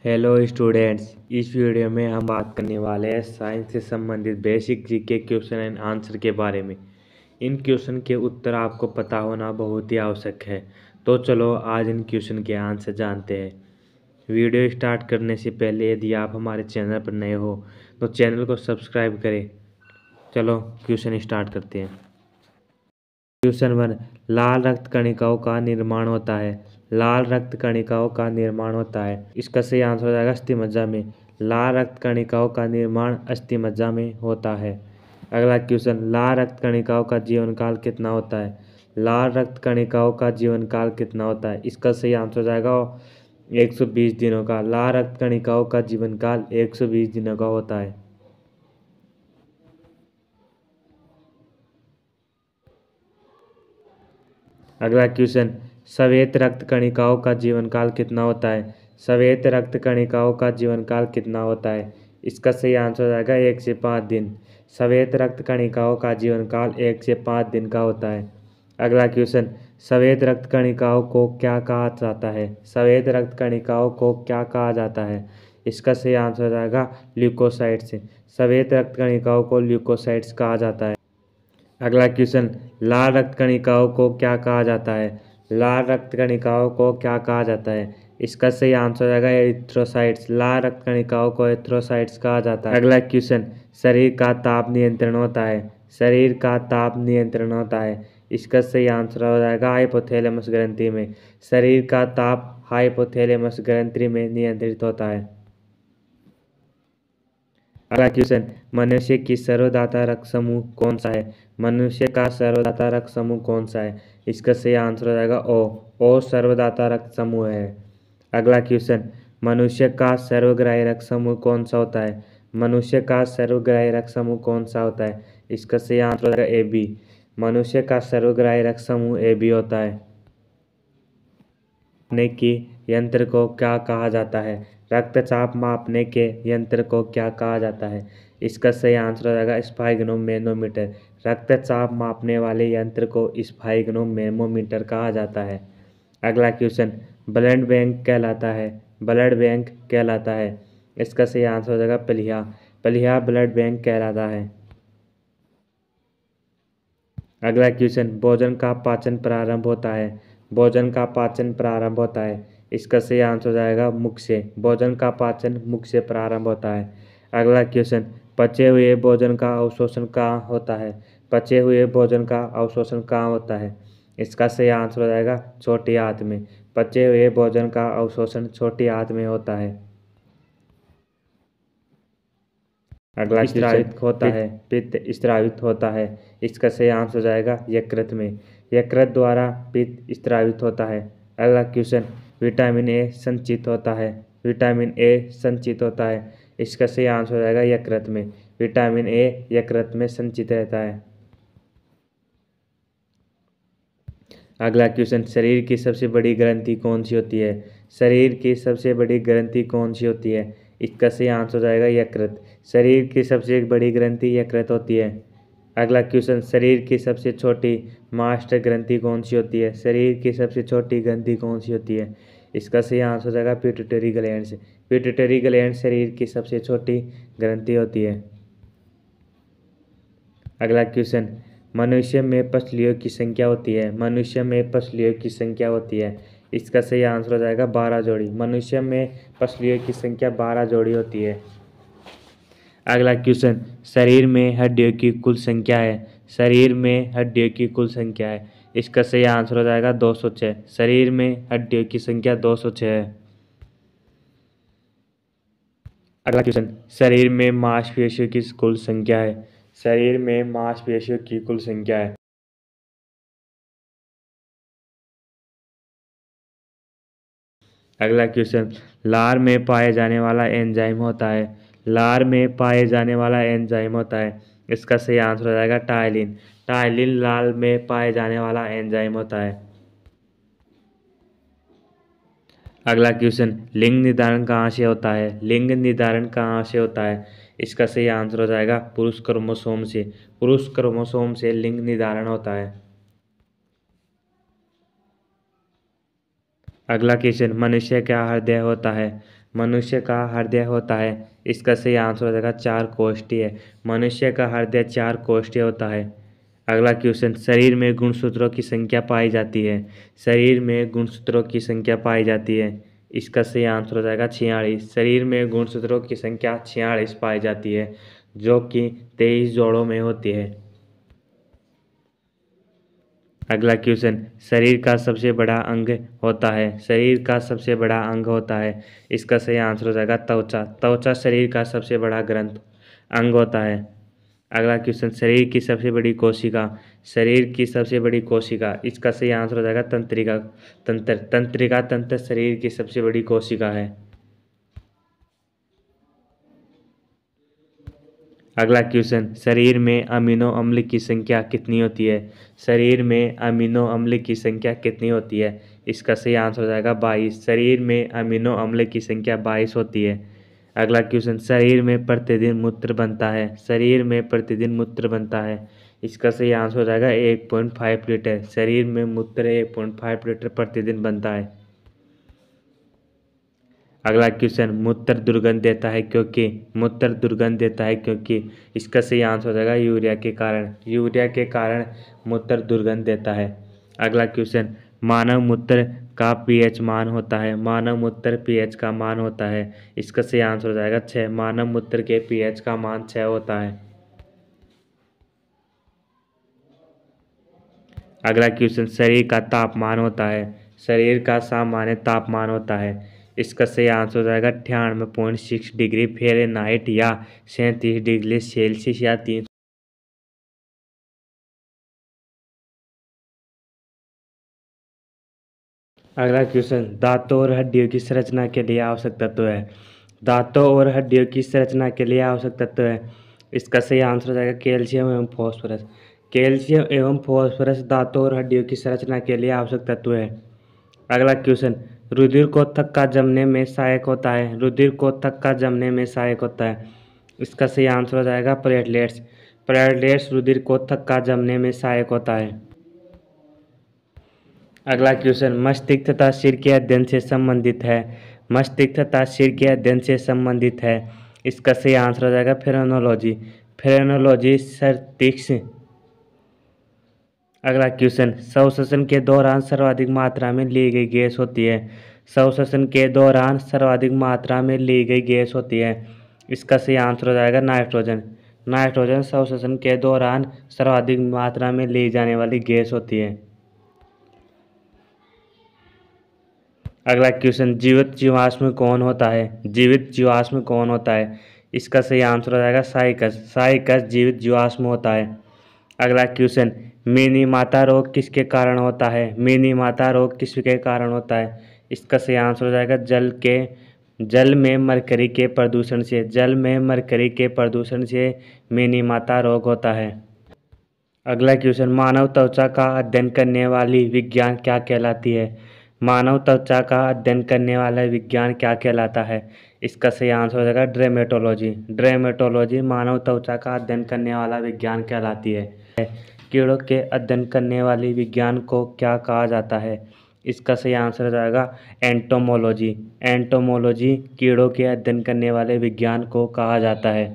Hello students, इस video में हम बात करने वाले हैं साइंस से संबंधित basic GK question and answer के बारे में। इन क्वेश्चन के उत्तर आपको पता होना बहुत ही आवश्यक है। तो चलो आज इन क्वेश्चन के आंसर जानते हैं। वीडियो स्टार्ट करने से पहले यदि आप हमारे चैनल पर नए हो तो चैनल को सब्सक्राइब करें। चलो क्वेश्चन स्टार्ट करते हैं। क्वेश्चन 1, लाल रक्त कणिकाओं का निर्माण होता है। लाल रक्त कणिकाओं का निर्माण होता है, इसका सही आंसर हो जाएगा अस्थिमज्जा में। लाल रक्त कणिकाओं का निर्माण अस्थिमज्जा में होता है। अगला क्वेश्चन, लाल रक्त कणिकाओं का जीवन काल कितना होता है। लाल रक्त कणिकाओं का जीवन काल कितना होता है, इसका सही आंसर हो जाएगा 120 दिनों का। लाल रक्त कणिकाओं का जीवन काल 120 दिनों का होता है। अगला क्वेश्चन, श्वेत रक्त कणिकाओं का जीवन काल कितना होता है। श्वेत रक्त कणिकाओं का जीवन काल कितना होता है, इसका सही आंसर हो जाएगा 1 से 5 दिन। श्वेत रक्त कणिकाओं का जीवन काल 1 से 5 दिन का होता है। अगला क्वेश्चन, श्वेत रक्त कणिकाओं को क्या कहा जाता है। श्वेत रक्त कणिकाओं को क्या कहा जाता है, इसका सही आंसर हो जाएगा ल्यूकोसाइट्स। श्वेत रक्त कणिकाओं को ल्यूकोसाइट्स कहा जाता है। अगला क्वेश्चन, लाल रक्त कणिकाओं को क्या कहा जाता है। लाल रक्त कणिकाओं को क्या कहा जाता है, इसका सही आंसर हो जाएगा एरिथ्रोसाइट्स। लाल रक्त कणिकाओं को एरिथ्रोसाइट्स कहा जाता है। अगला क्वेश्चन, शरीर का ताप नियंत्रण होता है। शरीर का ताप नियंत्रण होता है, इसका सही आंसर हो जाएगा हाइपोथैलेमस ग्रंथि में। शरीर का ताप हाइपोथैलेमस ग्रंथि में नियंत्रित होता है। अगला क्वेश्चन, मनुष्य की सर्वदाता रक्त समूह कौन सा है। मनुष्य का सर्वदाता रक्त समूह कौन सा है, इसका सही आंसर हो जाएगा ओ सर्वदाता रक्त समूह है। अगला क्वेश्चन, मनुष्य का सर्वग्राही रक्त समूह कौन सा होता है। मनुष्य का सर्वग्राही रक्त समूह कौन सा होता है, इसका सही आंसर हो जाएगा ए बी। मनुष्य का सर्वग्राही रक्त समूह ए बी होता है। मापने के यंत्र को क्या कहा जाता है। रक्तचाप मापने के यंत्र को क्या कहा जाता है, इसका सही आंसर हो जाएगा स्फाइग्नोमेनोमीटर। रक्तचाप मापने वाले यंत्र को स्फाइग्नोमेनोमीटर कहा जाता है। अगला क्वेश्चन, ब्लड बैंक कहलाता है। ब्लड बैंक कहलाता है, इसका सही आंसर हो जाएगा प्लीहा। प्लीहा ब्लड बैंक कहलाता है। अगला क्वेश्चन, भोजन का पाचन प्रारंभ होता है। भोजन का पाचन प्रारंभ होता है, इसका सही आंसर हो जाएगा मुख से। भोजन का पाचन मुख से प्रारंभ होता है। अगला क्वेश्चन, पचे हुए भोजन का अवशोषण कहाँ होता है। पचे हुए भोजन का अवशोषण कहाँ होता है, इसका सही आंसर हो जाएगा छोटी आंत में। पचे हुए भोजन का अवशोषण छोटी आंत में होता है। अगला स्रावित होता है, पित्त स्रावित होता है, इसका सही आंसर हो जाएगा यकृत में। यकृत द्वारा पित्त स्रावित होता है। अगला क्वेश्चन, विटामिन ए संचित होता है। विटामिन ए संचित होता है, इसका सही आंसर हो जाएगा यकृत में। विटामिन ए यकृत में संचित रहता है। अगला क्वेश्चन, शरीर की सबसे बड़ी ग्रंथि कौन सी होती है। शरीर की सबसे बड़ी ग्रंथि कौन सी होती है, इसका सही आंसर हो जाएगा यकृत। शरीर की सबसे बड़ी ग्रंथि यकृत होती है। अगला क्वेश्चन, शरीर की सबसे छोटी मास्टर ग्रंथि कौन सी होती है। शरीर की सबसे छोटी ग्रंथि कौन सी होती है, इसका सही आंसर हो जाएगा पिट्यूटरी ग्लैंड। पिट्यूटरी ग्लैंड शरीर की सबसे छोटी ग्रंथि होती है। अगला क्वेश्चन, मनुष्य में पसलियों की संख्या होती है। मनुष्य में पसलियों की संख्या होती है, इसका सही आंसर हो जाएगा 12 जोड़ी। मनुष्य में पसलियों की संख्या 12 जोड़ी होती है। अगला क्वेश्चन, शरीर में हड्डियों की कुल संख्या है। शरीर में हड्डियों की कुल संख्या है, इसका सही आंसर हो जाएगा 206। शरीर में हड्डियों की संख्या 206 है। अगला क्वेश्चन, शरीर में मांसपेशियों की कुल संख्या है। शरीर में मांसपेशियों की कुल संख्या है। अगला क्वेश्चन, लार में पाए जाने वाला एंजाइम होता है। लार में पाए जाने वाला एंजाइम होता है, इसका सही आंसर हो जाएगा टायलिन। टायलिन लार में पाए जाने वाला एंजाइम होता है। अगला क्वेश्चन, लिंग निर्धारण कहाँ से होता है। लिंग निर्धारण कहाँ से होता है, इसका सही आंसर हो जाएगा पुरुष क्रोमोसोम से। पुरुष क्रोमोसोम से लिंग निर्धारण होता है। अगला क्वेश्चन, मनुष्य का हृदय होता है। मनुष्य का हृदय होता है? इसका सही आंसर हो जाएगा 4 कोष्ठी है। मनुष्य का हृदय 4 कोष्ठी होता है। अगला क्वेश्चन, शरीर में गुणसूत्रों की संख्या पाई जाती है। शरीर में गुणसूत्रों की संख्या पाई जाती है। इसका सही आंसर हो जाएगा 46। शरीर में गुणसूत्रों की संख्या 46 पाई जाती है, जो कि 23 जोड़ों में होती है। अगला क्वेश्चन, शरीर का सबसे बड़ा अंग होता है। शरीर का सबसे बड़ा अंग होता है। इसका सही आंसर हो जाएगा त्वचा। त्वचा शरीर का सबसे बड़ा ग्रंथ अंग होता है। अगला क्वेश्चन, शरीर की सबसे बड़ी कोशिका। शरीर की सबसे बड़ी कोशिका, इसका सही आंसर हो जाएगा तंत्रिका तंत्र। तंत्रिका तंत्र शरीर की सबसे बड़ी कोशिका है। अगला क्वेश्चन, शरीर में अमीनो अम्ल की संख्या कितनी होती है। शरीर में अमीनो अम्ल की संख्या कितनी होती है। इसका सही आंसर हो जाएगा 22। शरीर में अमीनो अम्ल की संख्या 22 होती है। अगला क्वेश्चन, शरीर में प्रतिदिन मूत्र बनता है। शरीर में प्रतिदिन मूत्र बनता है। इसका सही आंसर हो जाएगा 1.5 लीटर। शरीर में मूत्र 1.5 लीटर प्रतिदिन बनता है। अगला क्वेश्चन, मूत्र दुर्गंध देता है क्योंकि। मूत्र दुर्गंध देता है क्योंकि। इसका सही आंसर हो जाएगा यूरिया के कारण। यूरिया के कारण मूत्र दुर्गंध देता है। अगला क्वेश्चन, मानव मूत्र का पीएच मान होता है। मानव मूत्र पीएच का मान होता है। इसका सही आंसर हो जाएगा 6। मानव मूत्र के पीएच का मान 6 होता है। अगला क्वेश्चन, शरीर का तापमान होता है। शरीर का सामान्य तापमान होता है। इसका सही आंसर हो जाएगा 98.6 डिग्री फ़ारेनहाइट या 37 डिग्री सेल्सियस या 3। अगला क्वेश्चन, दांतों और हड्डियों की संरचना के लिए आवश्यक तत्व है। दांतों और हड्डियों की संरचना के लिए आवश्यक तत्व है। इसका सही आंसर हो जाएगा कैल्शियम एवं फॉस्फोरस। कैल्शियम एवं फॉस्फोरस दांतों और हड्डियों की संरचना के लिए आवश्यक तत्व है। अगला क्वेश्चन, रुधिर को थक्का जमने में सहायक होता है। रुधिर को थक्का जमने में सहायक होता है। इसका सही आंसर हो जाएगा प्लेटलेट्स। प्लेटलेट्स रुधिर को थक्का जमने में सहायक होता है। अगला क्वेश्चन, मस्तिष्क तथा सिर के अध्ययन से संबंधित है। मस्तिष्क तथा सिर के अध्ययन से संबंधित है। इसका सही आंसर हो जाएगा फ्रेनोलॉजी। फ्रेनोलॉजी मस्तिष्क। अगला क्वेश्चन, श्वसन के दौरान सर्वाधिक मात्रा में ली गई गैस होती है। श्वसन के दौरान सर्वाधिक मात्रा में ली गई गैस होती है। इसका सही आंसर हो जाएगा नाइट्रोजन। नाइट्रोजन श्वसन के दौरान सर्वाधिक मात्रा में ली जाने वाली गैस होती है। अगला क्वेश्चन, जीवित जीवाश्म कौन होता है। जीवित जीवाश्म कौन होता है। इसका सही आंसर हो जाएगा साइकस। साइकस जीवित जीवाश्म होता है। अगला क्वेश्चन, मिनी माता रोग किसके कारण होता है। मिनी माता रोग किसके कारण होता है। इसका सही आंसर हो जाएगा जल में मरकरी के प्रदूषण से। जल में मरकरी के प्रदूषण से मिनी माता रोग होता है। अगला क्वेश्चन, मानव त्वचा का अध्ययन करने वाली विज्ञान क्या कहलाती है। मानव त्वचा का अध्ययन करने वाला विज्ञान क्या कहलाता है। इसका सही आंसर हो जाएगा ड्रेमेटोलॉजी। ड्रेमेटोलॉजी मानव त्वचा का अध्ययन करने वाला विज्ञान कहलाती है। कीड़ों के अध्ययन करने वाली विज्ञान को क्या कहा जाता है। इसका सही आंसर हो जाएगा एंटोमोलॉजी। एंटोमोलॉजी कीड़ों के अध्ययन करने वाले विज्ञान को कहा जाता है।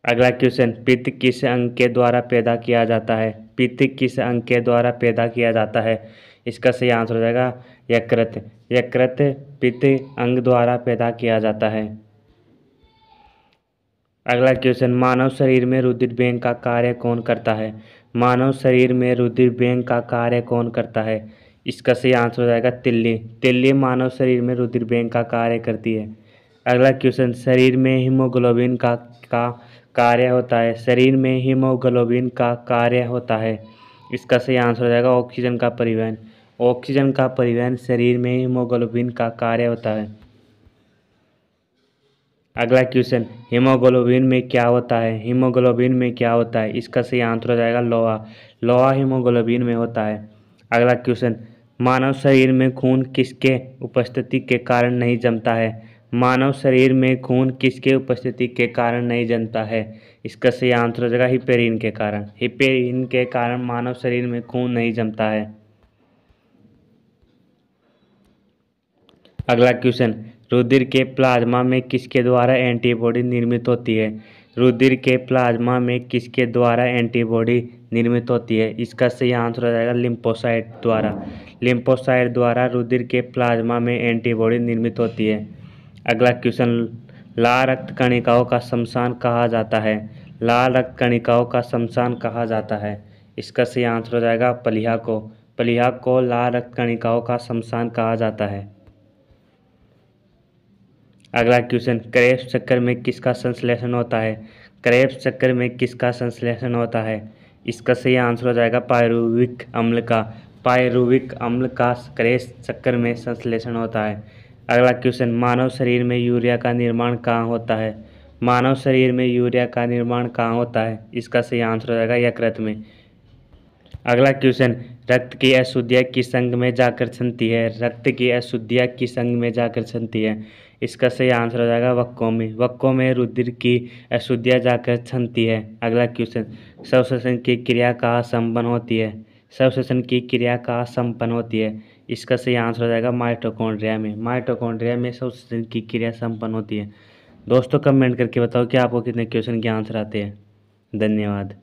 अगला क्वेश्चन, पित्त किस अंग के द्वारा पैदा किया जाता है। पित्त किस अंग के द्वारा पैदा किया जाता है। इसका सही आंसर हो जाएगा यकृत। यकृत पित्त अंग द्वारा पैदा किया जाता है। अगला क्वेश्चन, मानव शरीर में रुधिर बैंक का कार्य कौन करता है। मानव शरीर में रुधिर बैंक का कार्य कौन करता है। इसका सही आंसर हो जाएगा तिल्ली। तिल्ली मानव शरीर में रुधिर बैंक का कार्य करती है। अगला क्वेश्चन, शरीर में हीमोग्लोबिन का कार्य होता है। शरीर में हीमोग्लोबिन का कार्य होता है। इसका सही आंसर हो जाएगा ऑक्सीजन का परिवहन। ऑक्सीजन का परिवहन शरीर में हीमोग्लोबिन का कार्य होता है। अगला क्वेश्चन, हीमोग्लोबिन में क्या होता है। हीमोग्लोबिन में क्या होता है। इसका सही आंसर हो जाएगा लोहा। लोहा हीमोग्लोबिन में होता है। अगला क्वेश्चन, मानव शरीर में खून किसके उपस्थिति के कारण नहीं जमता है। मानव शरीर में खून किसके उपस्थिति के कारण नहीं जमता है। इसका सही आंसर हो जाएगा हिपेरिन के कारण। हिपेरिन के कारण मानव शरीर में खून नहीं जमता है। अगला क्वेश्चन, रुधिर के प्लाज्मा में किसके द्वारा एंटीबॉडी निर्मित होती है? रुधिर के प्लाज्मा में किसके द्वारा एंटीबॉडी निर्मित होती है? इसका सही आंसर हो जाएगा लिम्फोसाइट द्वारा। लिम्फोसाइट द्वारा रुधिर के प्लाज्मा में एंटीबॉडी निर्मित होती है। अगला क्वेश्चन, लाल रक्त कणिकाओं का शमशान कहा जाता है? लाल रक्त कणिकाओं का शमशान कहा जाता है? इसका सही आंसर हो जाएगा प्लीहा को। प्लीहा को लाल रक्त कणिकाओं का शमशान कहा जाता है। अगला क्वेश्चन, क्रेब्स चक्कर में किसका संश्लेषण होता है? क्रेब्स चक्कर में किसका संश्लेषण होता है? इसका सही आंसर हो जाएगा पायरुविक अम्ल का। पायरुविक अम्ल का क्रेब्स चक्कर में संश्लेषण होता है। अगला क्वेश्चन, मानव शरीर में यूरिया का निर्माण कहाँ होता है? मानव शरीर में यूरिया का निर्माण कहाँ होता है? इसका सही आंसर हो जाएगा यकृत में। अगला क्वेश्चन, रक्त की अशुद्धियाँ किस अंग में जाकर छनती है? रक्त की अशुद्धियाँ किस अंग में जाकर छनती है? इसका सही आंसर हो जाएगा वक्कों में। वक्कों में रुधिर की अशुद्धियाँ जाकर छनती है। अगला क्वेश्चन, शवशोषण की क्रिया कहाँ संपन्न होती है? शवशोषण की क्रिया कहाँ संपन्न होती है? इसका सही आंसर हो जाएगा माइटोकॉन्ड्रिया में। माइटोकॉन्ड्रिया में शवशोषण की क्रिया संपन्न होती है। दोस्तों कमेंट करके बताओ कि आपको कितने क्वेश्चन के आंसर आते हैं। धन्यवाद।